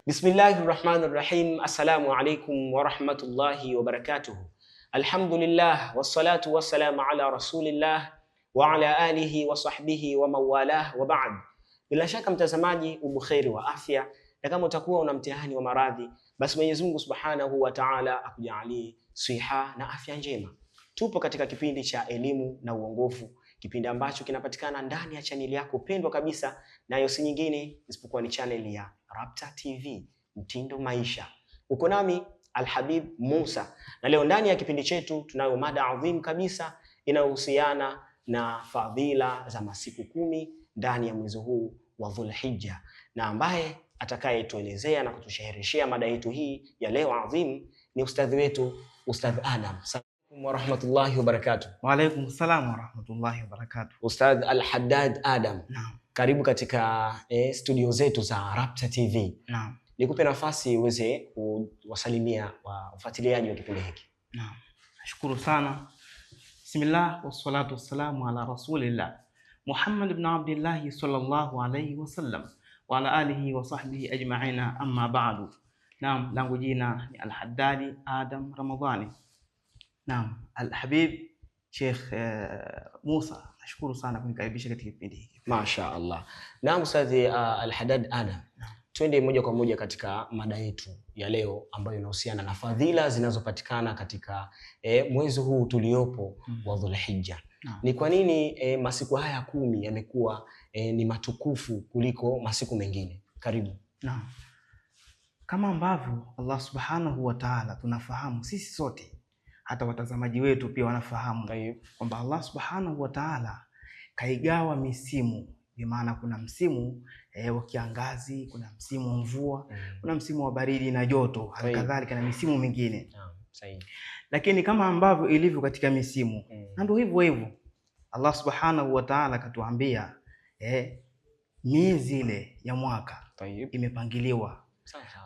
Bismillahir Rahmanir Rahim. Assalamu alaikum wa rahmatullahi wa barakatuh. Alhamdulillah wassalatu wassalamu ala rasulillah wa ala alihi wa sahbihi wa mawalah wa ba'd. Bila shaka mtazamaji, ubukheri wa afya, na kama utakuwa una mtihani wa maradhi, basi Mwenyezi Mungu Subhanahu wa Ta'ala akujalie siha na afya njema. Tupo katika kipindi cha elimu na uongofu, kipindi ambacho kinapatikana ndani ya chaneli yako pendwa kabisa, nayo si nyingine isipokuwa ni chaneli ya Rabta TV, mtindo maisha. Uko nami Alhabib Musa, na leo ndani ya kipindi chetu tunayo mada adhim kabisa inayohusiana na fadhila za masiku 10 ndani ya mwezi huu wa Dhulhijja, na ambaye atakayetuelezea na kutushaherishia mada yetu hii ya leo adhim ni ustadhi wetu, Ustadh Adam. Wa rahmatullahi wa barakatuh. Wa alaykum salam wa rahmatullahi wa barakatuh. Ustadh Al-Haddad Adam. Naam. Karibu katika studio zetu za Rabta TV. Naam. Nikupe nafasi uweze kuwasalimia wafuatiliaji wa kipindi hiki. Naam. Nashukuru sana. Bismillah wassalatu wassalamu ala rasulillah Muhammad ibn Abdullah sallallahu alayhi wasallam wa ala alihi wa sahbihi ajma'ina, amma ba'du. Naam, langu jina ni Al-Haddad Adam Ramadhani. Naam, Al-Habib Sheikh Musa, nashukuru sana kunikaribisha katika kipindi hiki. Masha Allah. Naam, Ustadh Al-Haddad Adam. Twende moja kwa moja katika mada yetu ya leo ambayo inahusiana na fadhila zinazopatikana katika mwezi huu tuliopo wa Dhulhijja. Ni kwa nini masiku haya 10 yamekuwa ni matukufu kuliko masiku mengine? Karibu. Naam. Kama ambavyo Allah Subhanahu wa Ta'ala tunafahamu sisi sote, hata watazamaji wetu pia wanafahamu kwamba Allah Subhanahu wa Ta'ala kaigawa misimu. Kwa maana kuna msimu wa kiangazi, kuna msimu wa mvua, kuna msimu wa baridi na joto, halikadhalika na misimu mingine. Sahihi. Lakini kama ambavyo ilivyo katika misimu, na ndio hivyo hivyo Allah Subhanahu wa Ta'ala katuambia miezi ile ya mwaka imepangiliwa.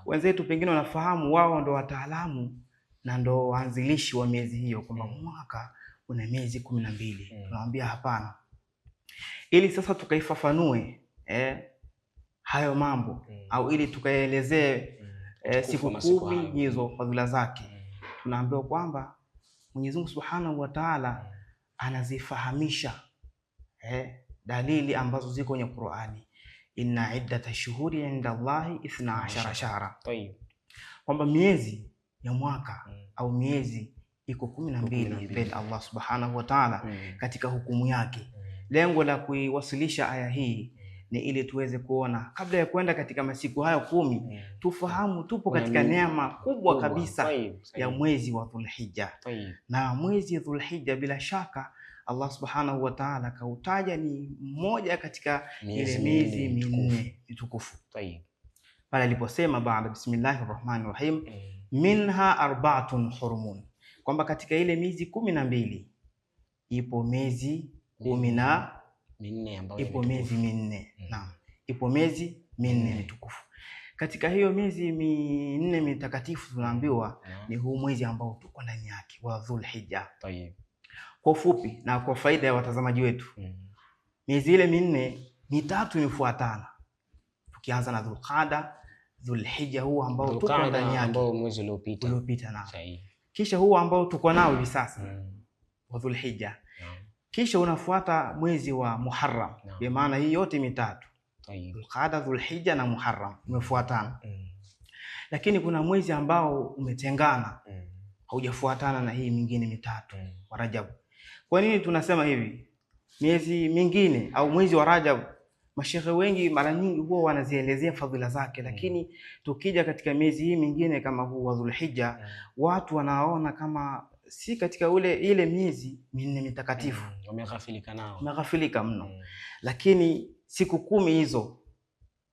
Wenzetu pengine wanafahamu, wao ndo wataalamu na ndo waanzilishi wa miezi hiyo, kwamba mwaka una miezi 12. Tunawaambia hapana. Ili sasa tukaifafanue hayo mambo au ili tukaelezee siku 10 hizo fadhila zake, tunaambiwa kwamba Mwenyezi Mungu Subhanahu wa Ta'ala anazifahamisha dalili ambazo ziko kwenye Qur'ani. Inna iddata shuhuri inda Allahi 12 shahra. Kwamba miezi ya mwaka au miezi iko 12 mbele Allah Subhanahu wa Ta'ala katika hukumu yake. Lengo la kuiwasilisha aya hii ni ili tuweze kuona kabla ya kwenda katika masiku hayo 10, tufahamu tupo katika neema kubwa kabisa ya mwezi wa Dhulhijja. Na mwezi wa Dhulhijja bila shaka Allah Subhanahu wa Ta'ala kautaja ni mmoja katika ile miezi minne mitukufu. Pale aliposema baada bismillahir rahmanir rahim, minha arba'atun hurumun, kwamba katika ile miezi 12 ipo miezi 14 ambayo ipo miezi minne. Naam, ipo miezi minne mitukufu. Katika hiyo miezi minne mitakatifu tunaambiwa ni huu mwezi ambao tuko ndani yake wa Dhulhijja. Kwa ufupi na kwa faida ya watazamaji wetu, miezi ile minne mitatu imefuatana, tukianza na Dhulqaada, Dhulhijja huu ambao tuko ndani yake ambao mwezi uliopita na kisha huu ambao tuko nao hivi sasa wa Dhulhijja. Kisha unafuata mwezi wa Muharram. Kwa maana hii yote mitatu, Dhulqaada, Dhulhijja na Muharram umefuatana. Lakini kuna mwezi ambao umetengana, haujafuatana na hii mingine mitatu, wa Rajab. Kwa nini tunasema hivi? Miezi mingine au mwezi wa Rajab, mashehe wengi mara nyingi huwa wanazielezea fadhila zake, lakini tukija katika miezi hii mingine kama huu wa Dhulhijja, watu wanaona kama si katika ile miezi minne mitakatifu. Wameghafilika mno. Lakini siku 10 hizo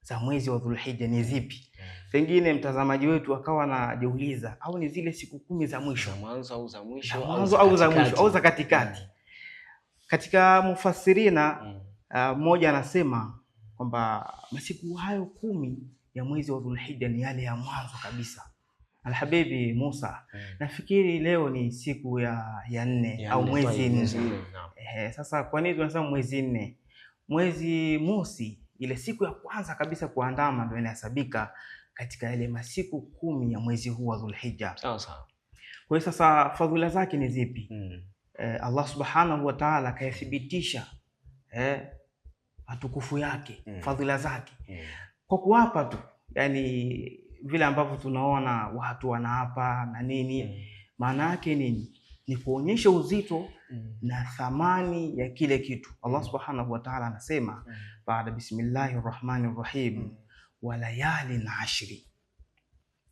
za mwezi wa Dhulhijja ni zipi? Pengine mtazamaji wetu akawa anajiuliza, au ni zile siku 10 za mwisho, mwanzo au za mwisho au za katikati? Katika mufassirina mmoja anasema kwamba masiku hayo 10 ya mwezi wa Dhulhijja ni yale ya mwanzo kabisa. Alhabibi Musa, nafikiri leo ni siku ya 4 au mwezi 4. Sasa kwa nini tunasema mwezi 4? Mwezi mosi, ile siku ya kwanza kabisa kuandama, ndio inahesabika katika yale masiku 10 ya mwezi huu wa Dhulhijja. Sawa sawa. Kwa hiyo sasa fadhila zake ni zipi? Allah subhanahu wa ta'ala akayathibitisha matukufu yake, fadhila zake kwa kuapa tu, yani vile ambavyo tunaona watu wanaapa na nini. Maana yake nini? Ni kuonyesha uzito na thamani ya kile kitu. Allah subhanahu wa ta'ala anasema baada bismillahir rahmanir rahim wa layalin ashri.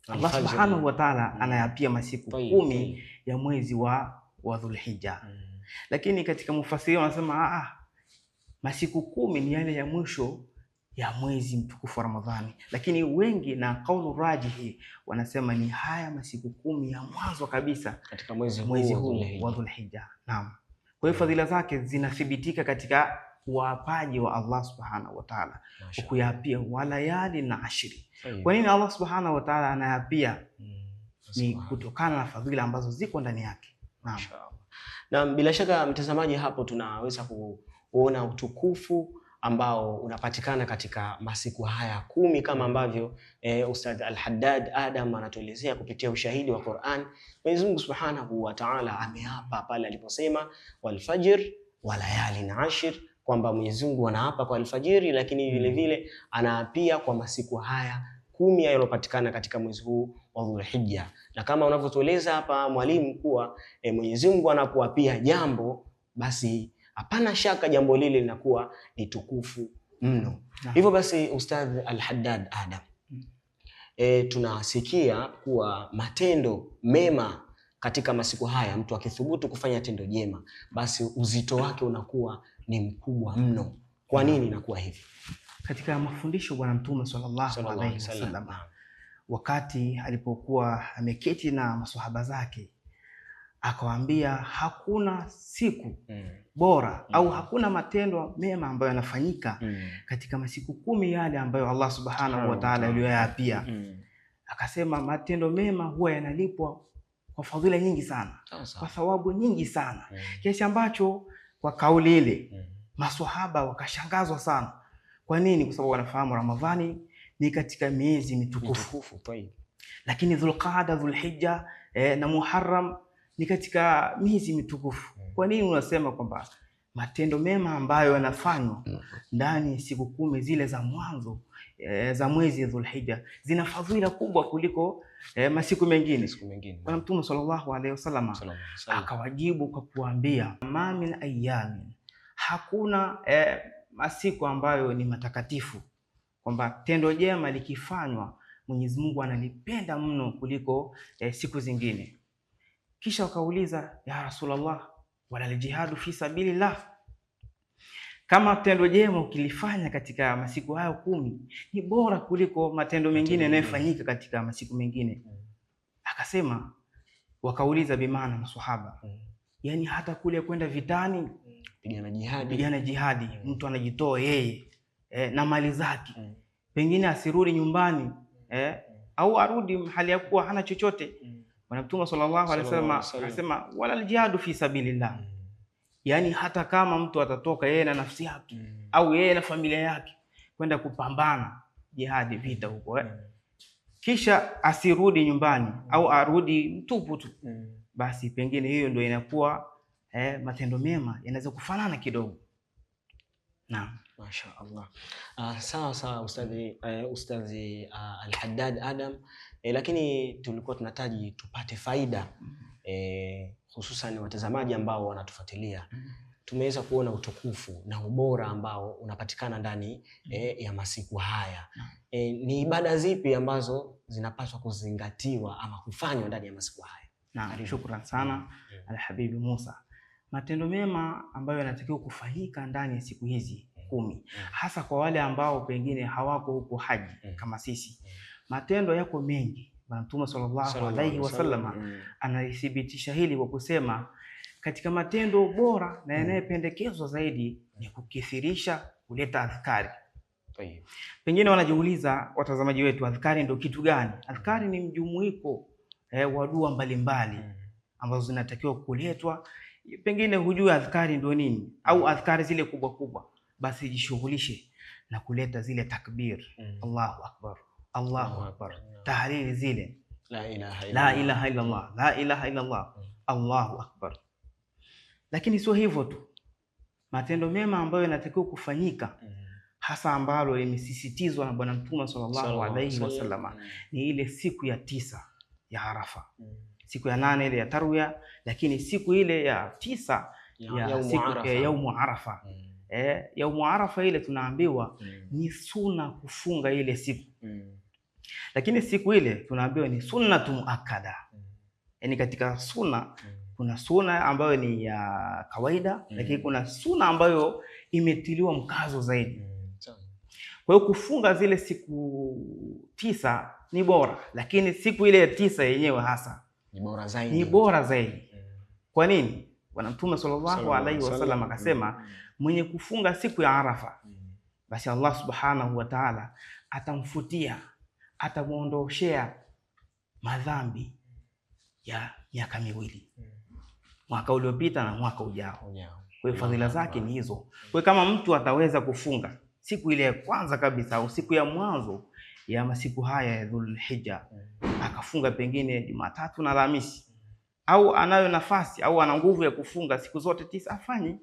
Allah subhanahu wa ta'ala anayapia masiku 10 ya mwezi wa Dhulhijja. Lakini katika mufasiri wanasema masiku 10 ni yale ya mwisho ya mwezi mtukufu wa Ramadhani, lakini wengi na kaulu rajihi wanasema ni haya masiku 10 ya mwanzo kabisa katika mwezi huu wa Dhulhijja. Naam. Kwa hiyo fadhila zake zinathibitika katika uapaji wa Allah subhanahu wa ta'ala, kuyapia walayali na ashri. Kwa nini Allah subhanahu wa ta'ala anayapia? Ni kutokana na fadhila ambazo ziko ndani yake. Naam. Na bila shaka mtazamaji, hapo tunaweza kuona utukufu ambao unapatikana katika masiku haya 10 kama ambavyo Ustadh Al-Haddad Adam anatuelezea kupitia ushahidi wa Qur'an. Mwenyezi Mungu Subhanahu wa Ta'ala ameapa pale aliposema wal fajr wa layalin ashr, kwamba Mwenyezi Mungu anaapa kwa alfajiri, lakini vile vile anaapia kwa masiku haya 10 yaliyopatikana katika mwezi huu wa Dhulhijja. Na kama unavyotueleza hapa mwalimu kuwa Mwenyezi Mungu anapoapia jambo, basi hapana shaka jambo lile linakuwa ni tukufu mno. Hivyo basi Ustadh Al-Haddad Adam, tunasikia kuwa matendo mema katika masiku haya, mtu akithubutu kufanya tendo jema, basi uzito wake unakuwa ni mkubwa mno. Kwa nini inakuwa hivi? Katika mafundisho Bwana Mtume sallallahu alaihi wasallam, wakati alipokuwa ameketi na maswahaba zake, akawaambia hakuna siku bora au hakuna matendo mema ambayo yanafanyika katika masiku 10 yale ambayo Allah subhanahu wa ta'ala aliyoyapia. Akasema matendo mema huwa yanalipwa kwa fadhila nyingi sana, kwa thawabu nyingi sana, kiasi ambacho kwa kauli ile maswahaba wakashangazwa sana. Kwa nini? Kwa sababu wanafahamu Ramadhani ni katika miezi mitukufu, lakini Dhulqaada, Dhulhijja na Muharram ni katika miezi mitukufu. Kwa nini unasema kwamba matendo mema ambayo yanafanywa ndani ya siku 10 zile za mwanzo za mwezi Dhulhijja zina fadhila kubwa kuliko masiku mengine? Bwana Mtume sallallahu alaihi wasallam akawajibu kwa kuambia ma min ayamin, hakuna masiku ambayo ni matakatifu kwamba tendo jema likifanywa Mwenyezi Mungu analipenda mno kuliko siku zingine. Kisha wakauliza, ya Rasulullah, wala aljihadu fi sabilillah, kama tendo jema ukilifanya katika masiku hayo 10 ni bora kuliko matendo mengine yanayofanyika katika masiku mengine? Akasema, wakauliza bimaana maswahaba, yani hata kule kwenda vitani, pigana jihadi, mtu anajitoa yeye na mali zake, pengine asirudi nyumbani au arudi hali ya kuwa hana chochote. Bwana Mtume sallallahu alaihi wasallam akasema wala aljihadu fi sabilillah, yani hata kama mtu atatoka yeye na nafsi yake au yeye na familia yake kwenda kupambana jihadi, vita huko kisha asirudi nyumbani au arudi mtupu tu, basi pengine hiyo ndio inakuwa matendo mema yanaweza kufanana kidogo. Naam. Masha Allah. Sawa sawa Ustadhi Al-Haddad Adam, lakini tulikuwa tunahitaji tupate faida hususan watazamaji ambao wanatufuatilia. Tumeweza kuona utukufu na ubora ambao unapatikana ndani ya masiku haya. Ni ibada zipi ambazo zinapaswa kuzingatiwa ama kufanywa ndani ya masiku haya? Naam, shukrani sana Al-Habibi Musa. Matendo mema ambayo yanatakiwa kufanyika ndani ya siku hizi 10, hasa kwa wale ambao pengine hawako huko haji kama sisi, matendo yako mengi. Bwana Mtume sallallahu alaihi wasallam analithibitisha hili kwa kusema katika matendo bora na yanayopendekezwa zaidi ni kukithirisha kuleta adhkari. Pengine wanajiuliza watazamaji wetu, adhkari ndio kitu gani? Adhkari ni mjumuiko wa dua mbalimbali ambazo zinatakiwa kuletwa. Pengine hujui adhkari ndio nini au adhkari zile kubwa kubwa, basi jishughulishe na kuleta zile takbir, Allahu akbar, Allahu akbar, tahlili zile la ilaha illallah, la ilaha illallah, Allahu akbar. Lakini sio hivyo tu, matendo mema ambayo yanatakiwa kufanyika hasa ambalo limesisitizwa na Bwana Mtume sallallahu alaihi wasallam ni ile siku ya 9 ya Arafa. Siku ya 8 ile ya Tarwiya, lakini siku ile ya 9 ya siku ya Yaumu Arafa. Yaumu Arafa ile tunaambiwa ni sunna kufunga ile siku. Lakini siku ile tunaambiwa ni sunnatu muakkada. Yaani katika sunna kuna sunna ambayo ni ya kawaida, lakini kuna sunna ambayo imetiliwa mkazo zaidi. Kwa hiyo kufunga zile siku 9 ni bora, lakini siku ile ya 9 yenyewe hasa ni bora zaidi. Kwa nini? Bwana Mtume sallallahu alaihi wasallam akasema mwenye kufunga siku ya Arafa, basi Allah subhanahu wa ta'ala atamfutia, atamuondoshea madhambi ya miaka miwili, mwaka uliopita na mwaka ujao. Kwa hiyo fadhila zake ni hizo. Kwa kama mtu ataweza kufunga siku ile ya kwanza kabisa au siku ya mwanzo ya masiku haya ya Dhulhijja, akafunga pengine Jumatatu na Alhamisi, au anayo nafasi au ana nguvu ya kufunga siku zote 9, afanye.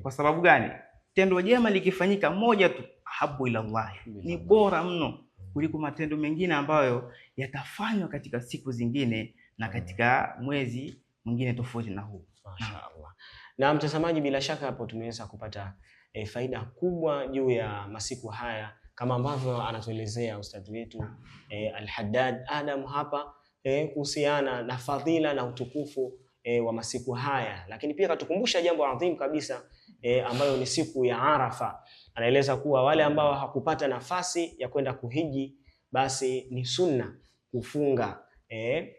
Kwa sababu gani? Tendo jema likifanyika moja tu, habu ila Allah, ni bora mno kuliko matendo mengine ambayo yatafanywa katika siku zingine na katika mwezi mwingine tofauti na huu. Mashaallah. Na mtazamaji, bila shaka hapo tumeweza kupata faida kubwa juu ya masiku haya kama ambavyo anatuelezea ustadhi wetu Al-Haddad Adam hapa kuhusiana na fadhila na utukufu wa masiku haya, lakini pia katukumbusha jambo adhim kabisa ambayo ni siku ya Arafa. Anaeleza kuwa wale ambao hakupata nafasi ya kwenda kuhiji, basi ni sunna kufunga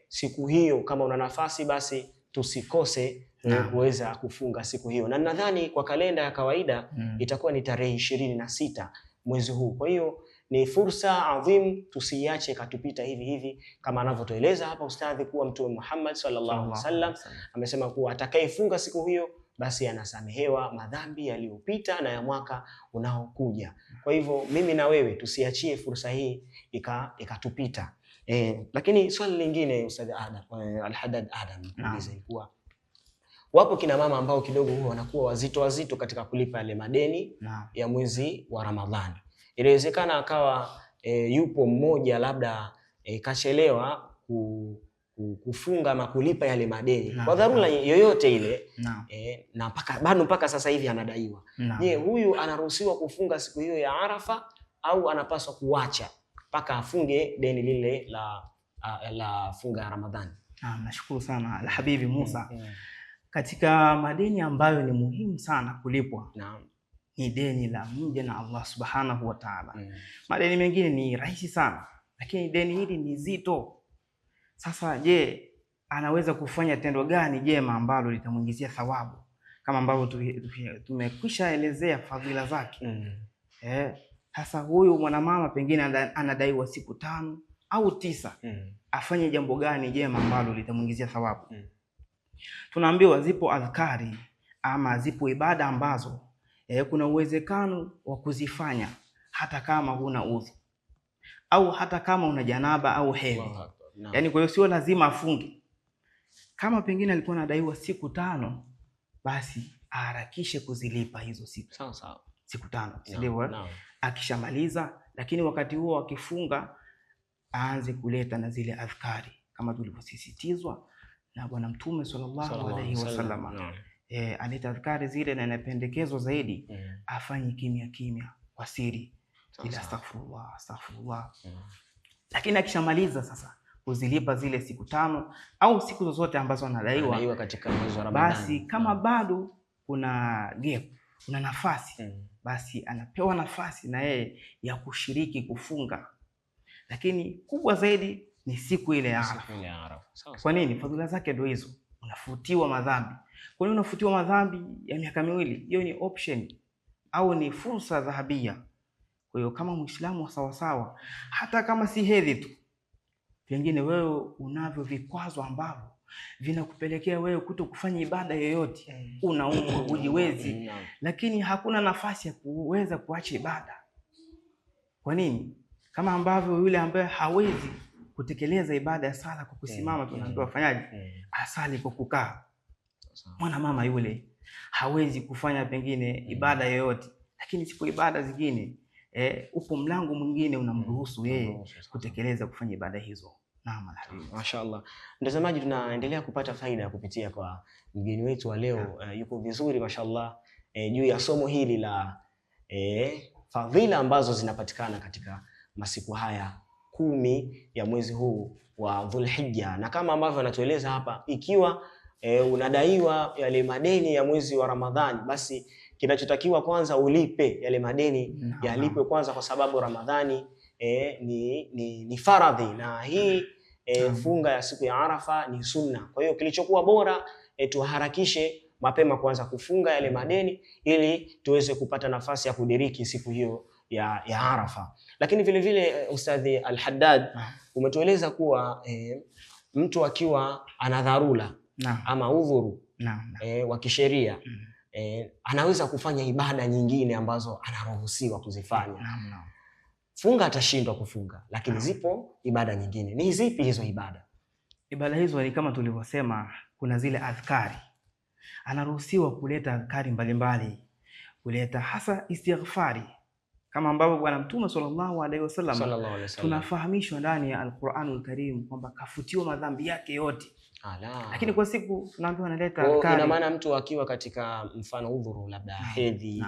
siku hiyo. Kama una nafasi, basi tusikose kuweza kufunga siku hiyo, na nadhani kwa kalenda ya kawaida itakuwa ni tarehe 26 mwezi huu. Kwa hiyo ni fursa adhim, tusiache katupita hivi hivi, kama anavyotueleza hapa ustadhi kuwa Mtume Muhammad sallallahu alaihi wasallam amesema kuwa atakayefunga siku hiyo basi anasamehewa madhambi yaliyopita na ya mwaka unaokuja. Kwa hivyo mimi na wewe tusiachie fursa hii ikatupita. Lakini swali lingine ustadhi Al-Haddad Adam kuuliza kuwa wapo kina mama ambao kidogo huwa wanakuwa wazito katika kulipa yale madeni ya mwezi wa Ramadhani. Inawezekana akawa yupo mmoja labda kachelewa kufunga ama kulipa yale madeni kwa dharura yoyote ile na mpaka sasa hivi anadaiwa. Je, huyu anaruhusiwa kufunga siku hiyo ya Arafa au anapaswa kuacha mpaka afunge deni lile la funga ya Ramadhani? Nashukuru sana Al-Habibi Musa. Katika madeni ambayo ni muhimu sana kulipwa ni deni la mja na Allah subhanahu wa ta'ala. Madeni mengine ni rahisi sana, lakini deni hili ni zito. Sasa je, anaweza kufanya tendo gani jema ambalo litamuingizia thawabu kama ambavyo tumekwisha elezea fadhila zake? Sasa huyu mwanamama pengine anadaiwa siku 5 au 9, afanye jambo gani jema ambalo litamuingizia thawabu? Tunaambiwa zipo adhkari ama zipo ibada ambazo kuna uwezekano wa kuzifanya hata kama huna udhu au hata kama una janaba au hedhi. Yaani kwa hiyo sio lazima afunge. Kama pengine alikuwa anadaiwa siku 5, basi aharakishe kuzilipa hizo siku. Sawa. Siku 5, ndio akishamaliza, lakini wakati huo akifunga aanze kuleta na zile adhkari kama tulivyosisitizwa na Bwana Mtume sallallahu alaihi wasallam. Aleta adhkari zile, na inapendekezwa zaidi afanye kimya kwa siri, ila astaghfirullah. Lakini akishamaliza sasa kuzilipa zile siku 5 au siku zozote ambazo anadaiwa katika mwezi wa Ramadhani, basi kama bado kuna gap, kuna nafasi, basi anapewa nafasi na yeye ya kushiriki kufunga. Lakini kubwa zaidi ni siku ile ya Arafa. Kwa nini? Fadhila zake ndio hizo. Unafutiwa madhambi. Kwa nini unafutiwa madhambi ya miaka miwili? Hiyo ni option au ni fursa dhahabia. Kwa hiyo kama Muislamu sawa, hata kama si hedhi tu, pengine wewe unavyo vikwazo ambavyo vinakupelekea wewe kuto kufanya ibada yoyote, unaumwa, hujiwezi, lakini hakuna nafasi ya kuweza kuacha ibada. Kwa nini? Kama ambavyo yule ambaye hawezi kutekeleza ibada ya sala kwa kusimama, tunaambiwa afanyaje? Asali kwa kukaa. Mwana mama yule hawezi kufanya pengine ibada yoyote, lakini siku ibada zingine upo mlango mwingine unamruhusu yeye kutekeleza kufanya ibada hizo. Naam, mashaallah. Mtazamaji, tunaendelea kupata faida kupitia kwa mgeni wetu wa leo. Yuko vizuri mashaallah juu ya somo hili la fadhila ambazo zinapatikana katika masiku haya 10 ya mwezi huu wa Dhulhijja, na kama ambavyo anatueleza hapa, ikiwa unadaiwa yale madeni ya mwezi wa Ramadhani, basi kinachotakiwa kwanza ulipe yale madeni, yalipwe kwanza, kwa sababu Ramadhani ni faradhi, na hii funga ya siku ya Arafa ni sunna. Kwa hiyo kilichokuwa bora tuharakishe mapema kuanza kufunga yale madeni ili tuweze kupata nafasi ya kudiriki siku hiyo ya Arafa. Lakini vile vile Ustadhi Al-Haddad, umetueleza kuwa mtu akiwa ana dharura ama udhuru wa kisheria anaweza kufanya ibada nyingine ambazo anaruhusiwa kuzifanya. Funga atashindwa kufunga, lakini zipo ibada nyingine. Ni zipi hizo ibada? Ibada hizo ni kama tulivyosema, kuna zile adhkari. Anaruhusiwa kuleta adhkari mbalimbali, kuleta hasa istighfari, kama ambavyo Bwana Mtume sallallahu alaihi wasallam tunafahamishwa ndani ya Al-Qur'anul Karim kwamba kafutiwa madhambi yake yote. Lakini kwa siku tunaambiwa analeta adhkari. Ina maana mtu akiwa katika mfano udhuru, labda hedhi,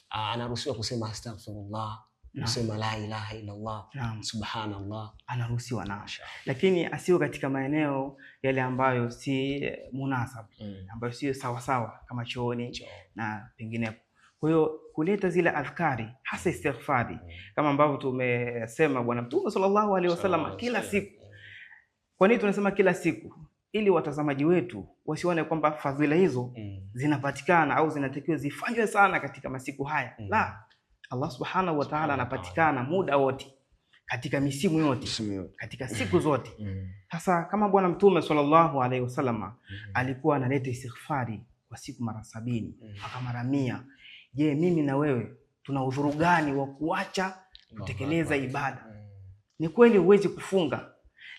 anaruhusiwa kusema astaghfirullah, kusema la ilaha illa Allah, subhanallah, anaruhusiwa nasha, lakini asiwe katika maeneo yale ambayo si munasab, ambayo sio sawa sawa, kama chooni na pengine. Kwa hiyo kuleta zile adhkari hasa istighfari, kama ambavyo tumesema Bwana Mtume sallallahu alaihi wasallam kila siku. Kwa nini tunasema kila siku? Ili watazamaji wetu wasione kwamba fadhila hizo zinapatikana au zinatakiwa zifanywe sana katika masiku haya. La, Allah subhanahu wa ta'ala anapatikana muda wote, katika misimu yote, katika siku zote. Sasa kama Bwana Mtume sallallahu alaihi wasallam alikuwa analeta istighfari kwa siku mara 70 mpaka mara 100, je, mimi na wewe tuna udhuru gani wa kuacha kutekeleza ibada? Ni kweli huwezi kufunga,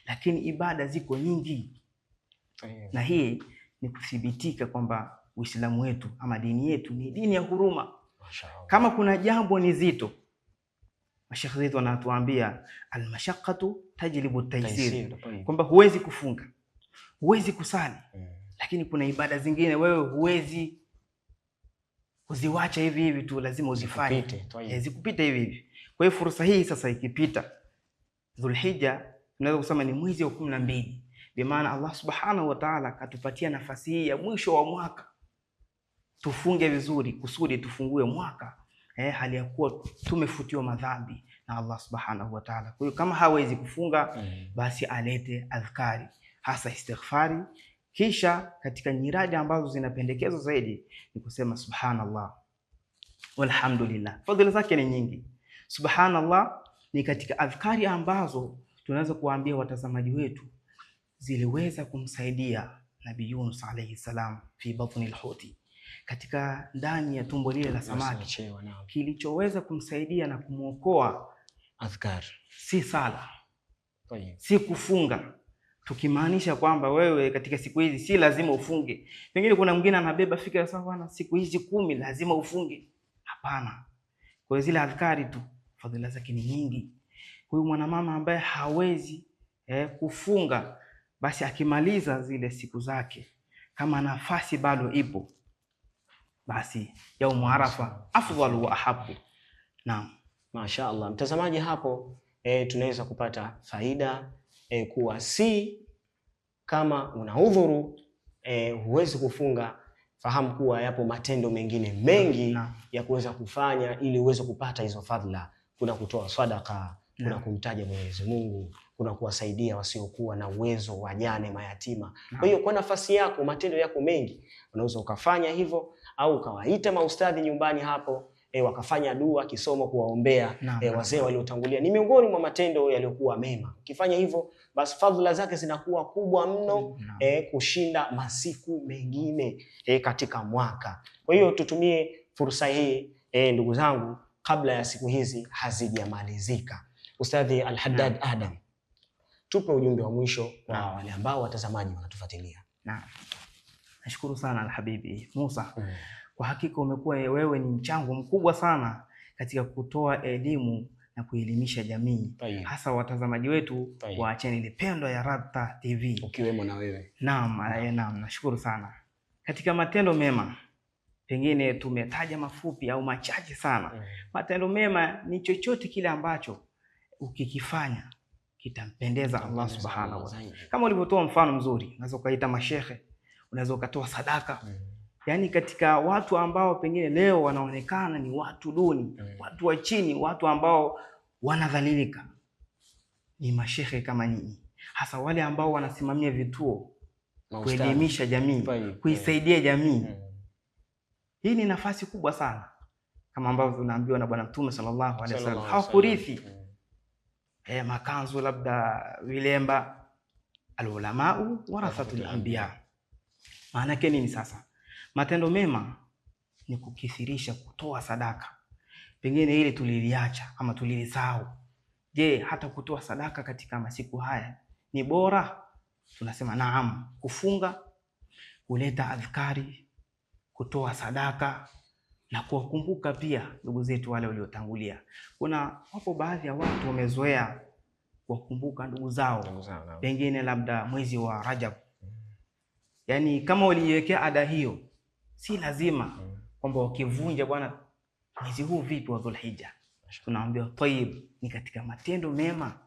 lakini ibada ziko nyingi, na hii ni kuthibitika kwamba Uislamu wetu ama dini yetu ni dini ya huruma. Kama kuna jambo ni zito, mashekhe zetu wanatuambia almashaqqatu tajlibu at-taysir, kwamba huwezi kufunga, huwezi kusali, lakini kuna ibada zingine wewe huwezi kuziwacha hivi hivi tu, lazima uzifanye, zikupite hivi hivi. Kwa hiyo fursa hii sasa ikipita, Dhulhijja tunaweza kusema ni mwezi wa 12, bi maana Allah subhanahu wa ta'ala katupatia nafasi hii ya mwisho wa mwaka tufunge vizuri, kusudi tufungue mwaka hali ya kuwa tumefutiwa madhambi na Allah subhanahu wa ta'ala. Kwa hiyo kama hawezi kufunga, basi alete adhkari, hasa istighfari. Kisha katika nyiradi ambazo zinapendekezwa zaidi ni kusema subhanallah walhamdulillah. Fadhila zake ni nyingi. Subhanallah ni katika adhkari ambazo tunaweza kuambia watazamaji wetu ziliweza kumsaidia Nabii Yunus alayhi salam fi batni al-huti, katika ndani ya tumbo lile la samaki, kilichoweza kumsaidia na kumuokoa. Adhkar si sala, si kufunga, tukimaanisha kwamba wewe katika siku hizi si lazima ufunge. Pengine kuna mwingine anabeba fikra sawa na siku hizi 10 lazima ufunge. Hapana. Kwa zile adhkari tu fadhila zake ni nyingi. Huyu mwanamama ambaye hawezi kufunga, basi akimaliza zile siku zake, kama nafasi bado ipo, basi yaumu Arafa afdalu wa ahabu. Naam, mashaallah. Mtazamaji, hapo tunaweza kupata faida kuwa si kama una udhuru huwezi kufunga, fahamu kuwa yapo matendo mengine mengi ya kuweza kufanya ili uweze kupata hizo fadhila. Kuna kutoa sadaka, kuna kumtaja Mwenyezi Mungu, kuna kuwasaidia wasiokuwa na uwezo, wajane, mayatima. Kwa hiyo kwa nafasi yako, matendo yako mengi, unaweza ukafanya hivyo, au ukawaita maustadhi nyumbani hapo wakafanya dua, kisomo, kuwaombea wazee waliotangulia. Ni miongoni mwa matendo yaliyokuwa mema. Ukifanya hivyo, basi fadhila zake zinakuwa kubwa mno kushinda masiku mengine katika mwaka. Kwa hiyo tutumie fursa hii ndugu zangu, kabla ya siku hizi hazijamalizika. Ustadhi Al-Haddad Adam, tupe ujumbe wa mwisho kwa wale ambao watazamaji wanatufuatilia. Naam. Nashukuru sana Al-Habibi Musa. Kwa hakika umekuwa wewe ni mchango mkubwa sana katika kutoa elimu na kuelimisha jamii. Hasa watazamaji wetu wa channel pendwa ya Rabta TV. Ukiwemo na wewe. Naam, nashukuru sana. Katika matendo mema, pengine tumetaja mafupi au machache sana. Matendo mema ni chochote kile ambacho ukikifanya kitampendeza Allah subhanahu wa ta'ala. Kama ulivyotoa mfano mzuri, unaweza ukaita mashehe, unaweza ukatoa sadaka. Yaani katika watu ambao pengine leo wanaonekana ni watu duni, watu wa chini, watu ambao wanadhalilika, ni mashehe kama nyinyi. Hasa wale ambao wanasimamia vituo kuelimisha jamii, kuisaidia jamii. Hii ni nafasi kubwa sana. Kama ambavyo tunaambiwa na Bwana Mtume sallallahu alaihi wasallam, hawakurithi makanzu labda vilemba, al-ulamau warathatul anbiya. Maana yake nini sasa? Matendo mema ni kukithirisha kutoa sadaka. Pengine ile tuliliacha ama tulilisahau. Je, hata kutoa sadaka katika masiku haya ni bora? Tunasema naam. Kufunga, kuleta adhkari, kutoa sadaka na kuwakumbuka pia ndugu zetu wale waliotangulia. Wapo baadhi ya watu wamezoea kuwakumbuka ndugu zao, pengine labda mwezi wa Rajab. Yaani kama walijiwekea ada hiyo, si lazima kwamba wakivunja bwana mwezi huu vipi wa Dhulhijja. Tunaambia tayib, ni katika matendo mema.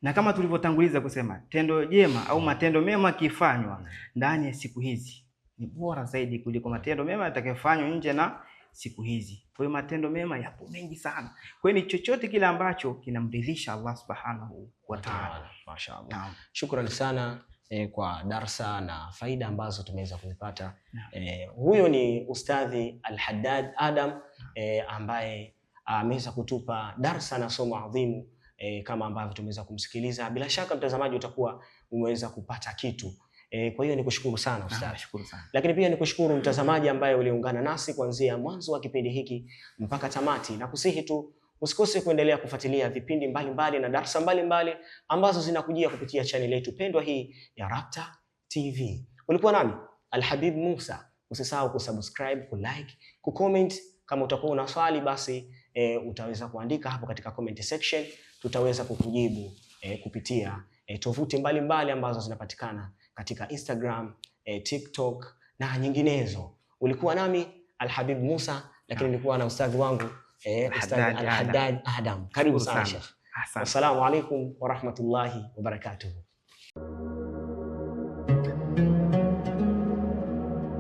Na kama tulivyotanguliza kusema, tendo jema au matendo mema kifanywa ndani ya siku hizi ni bora zaidi kuliko matendo mema yatakayofanywa nje na siku hizi. Kwa hiyo matendo mema yapo mengi sana. Kwa hiyo ni chochote kile ambacho kinamridhisha Allah subhanahu wa ta'ala. Mashaallah. Shukrani sana kwa darsa na faida ambazo tumeweza kuzipata. Huyo ni Ustadhi Al-Haddad Adam ambaye ameweza kutupa darsa na somo adhimu kama ambavyo tumeweza kumsikiliza. Bila shaka mtazamaji utakuwa umeweza kupata kitu. Kwa hiyo nikushukuru sana Ustadhi. Nashukuru sana. Lakini pia nikushukuru mtazamaji ambaye uliungana nasi kuanzia mwanzo wa kipindi hiki mpaka tamati, na kusihi tu usikose kuendelea kufuatilia vipindi mbalimbali na darasa mbalimbali ambazo zinakujia kupitia channel yetu pendwa hii ya Rabta TV. Ulikuwa nami Al-Habib Musa. Usisahau kusubscribe, kulike, kucomment. Kama utakuwa una swali basi utaweza kuandika hapo katika comment section, tutaweza kukujibu kupitia tovuti mbalimbali ambazo zinapatikana katika Instagram, TikTok na nyinginezo. Ulikuwa nami Al-Habib Musa, lakini nilikuwa na ustadhi wangu Ustadhi Al-Haddad Adam. Karibu sana Sheikh. Assalamu alaikum wa rahmatullahi wa barakatuh.